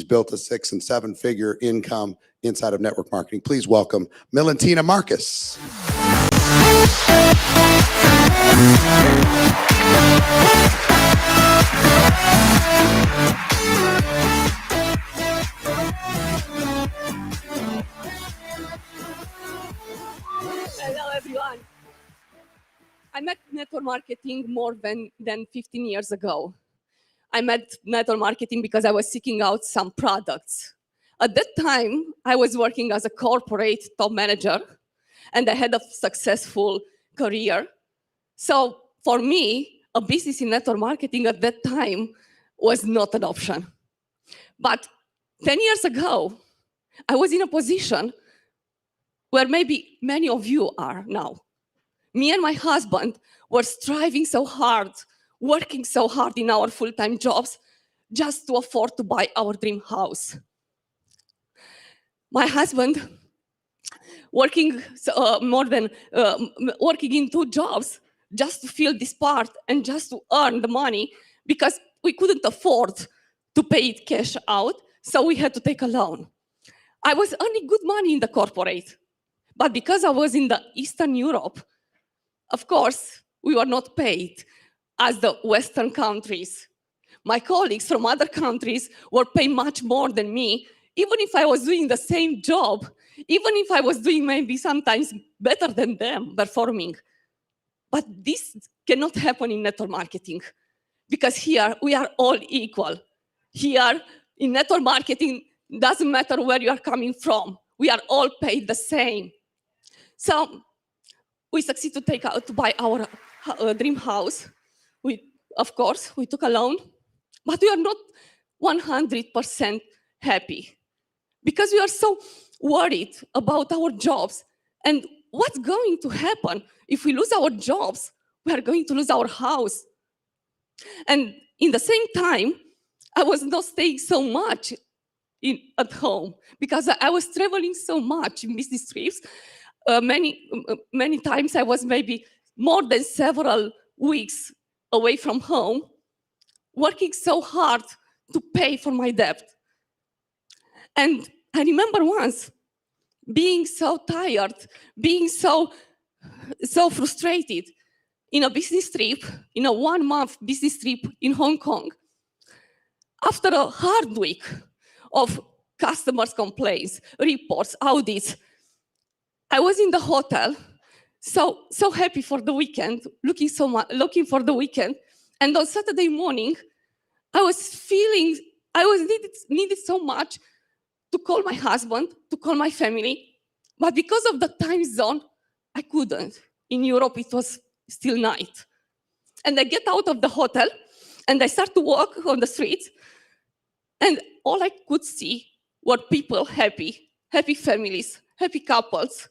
built a 6- and 7-figure income inside of network marketing. Please welcome Miletina Marcus. Hello, everyone. I met network marketing more than 15 years ago. I met network marketing because I was seeking out some products. At that time, I was working as a corporate top manager, and I had a successful career. So for me, a business in network marketing at that time was not an option. But 10 years ago, I was in a position where maybe many of you are now. Me and my husband were striving so hard, working so hard in our full-time jobs just to afford to buy our dream house. My husband working working in 2 jobs just to fill this part and just to earn the money because we couldn't afford to pay it cash out, so we had to take a loan. I was earning good money in the corporate, but because I was in the Eastern Europe, of course, we were not paid as the Western countries. My colleagues from other countries were paid much more than me, even if I was doing the same job, even if I was doing maybe sometimes better than them performing. But this cannot happen in network marketing because here we are all equal. Here in network marketing, doesn't matter where you are coming from. We are all paid the same. So we succeeded to buy our dream house. Of course, we took a loan, but we are not 100% happy because we are so worried about our jobs and what's going to happen if we lose our jobs. We are going to lose our house. And in the same time, I was not staying so much at home because I was traveling so much in business trips. Many times I was maybe more than several weeks away from home, working so hard to pay for my debt. And I remember once being so tired, being so frustrated in a business trip, in a 1-month business trip in Hong Kong. After a hard week of customers' complaints, reports, audits, I was in the hotel, so happy for the weekend, looking for the weekend. And on Saturday morning, I needed so much to call my husband, to call my family. But because of the time zone, I couldn't. In Europe, it was still night. And I get out of the hotel, and I start to walk on the streets. And all I could see were people happy families, happy couples,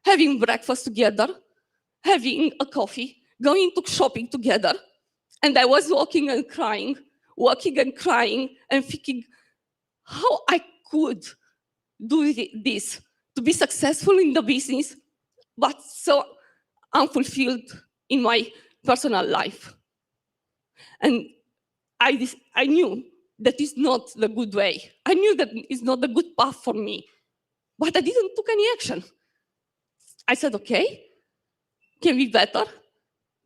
having breakfast together, having a coffee, going to shopping together. And I was walking and crying, and thinking how I could do this, to be successful in the business, but so unfulfilled in my personal life. And I knew that is not the good way. I knew that it's not the good path for me, but I didn't take any action. I said, okay, can be better,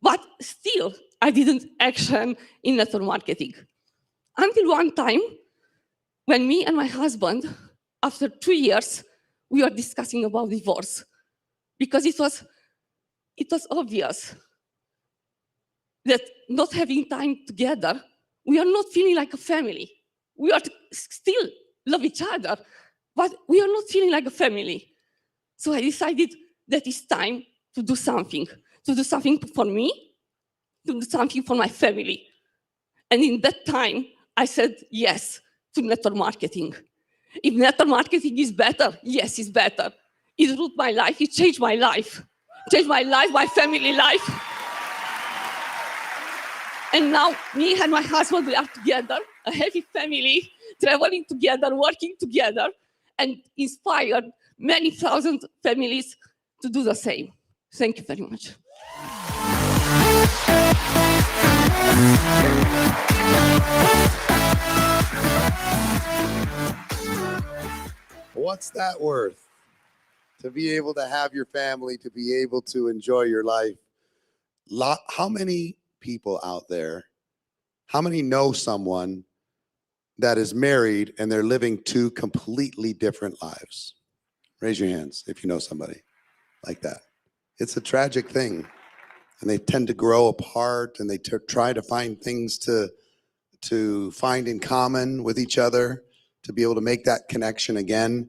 but still, I didn't action in network marketing. Until one time, when me and my husband, after 2 years, we were discussing about divorce, because it was obvious that not having time together, we are not feeling like a family. We are still love each other, but we are not feeling like a family. So I decided that it's time to do something for me, to do something for my family. And in that time, I said yes to network marketing. If network marketing is better, yes, it's better. It ruled my life, it changed my life. My family life. And now, me and my husband, we are together, a happy family, traveling together, working together, and inspired many thousand families to do the same. Thank you very much. What's that worth? To be able to have your family, to be able to enjoy your life. How many people out there, how many know someone that is married and they're living two completely different lives? Raise your hands if you know somebody like that. It's a tragic thing. And they tend to grow apart, and they try to find things to find in common with each other, to be able to make that connection again.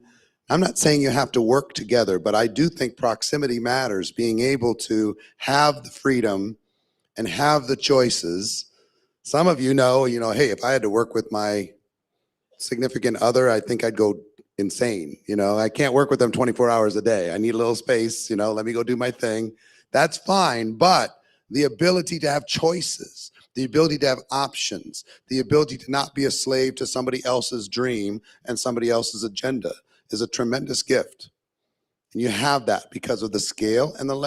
I'm not saying you have to work together, but I do think proximity matters. Being able to have the freedom and have the choices. Some of you know, hey, if I had to work with my significant other, I think I'd go insane. I can't work with them 24 hours a day. I need a little space, let me go do my thing. That's fine. But the ability to have choices, the ability to have options, the ability to not be a slave to somebody else's dream and somebody else's agenda is a tremendous gift. And you have that because of the scale and the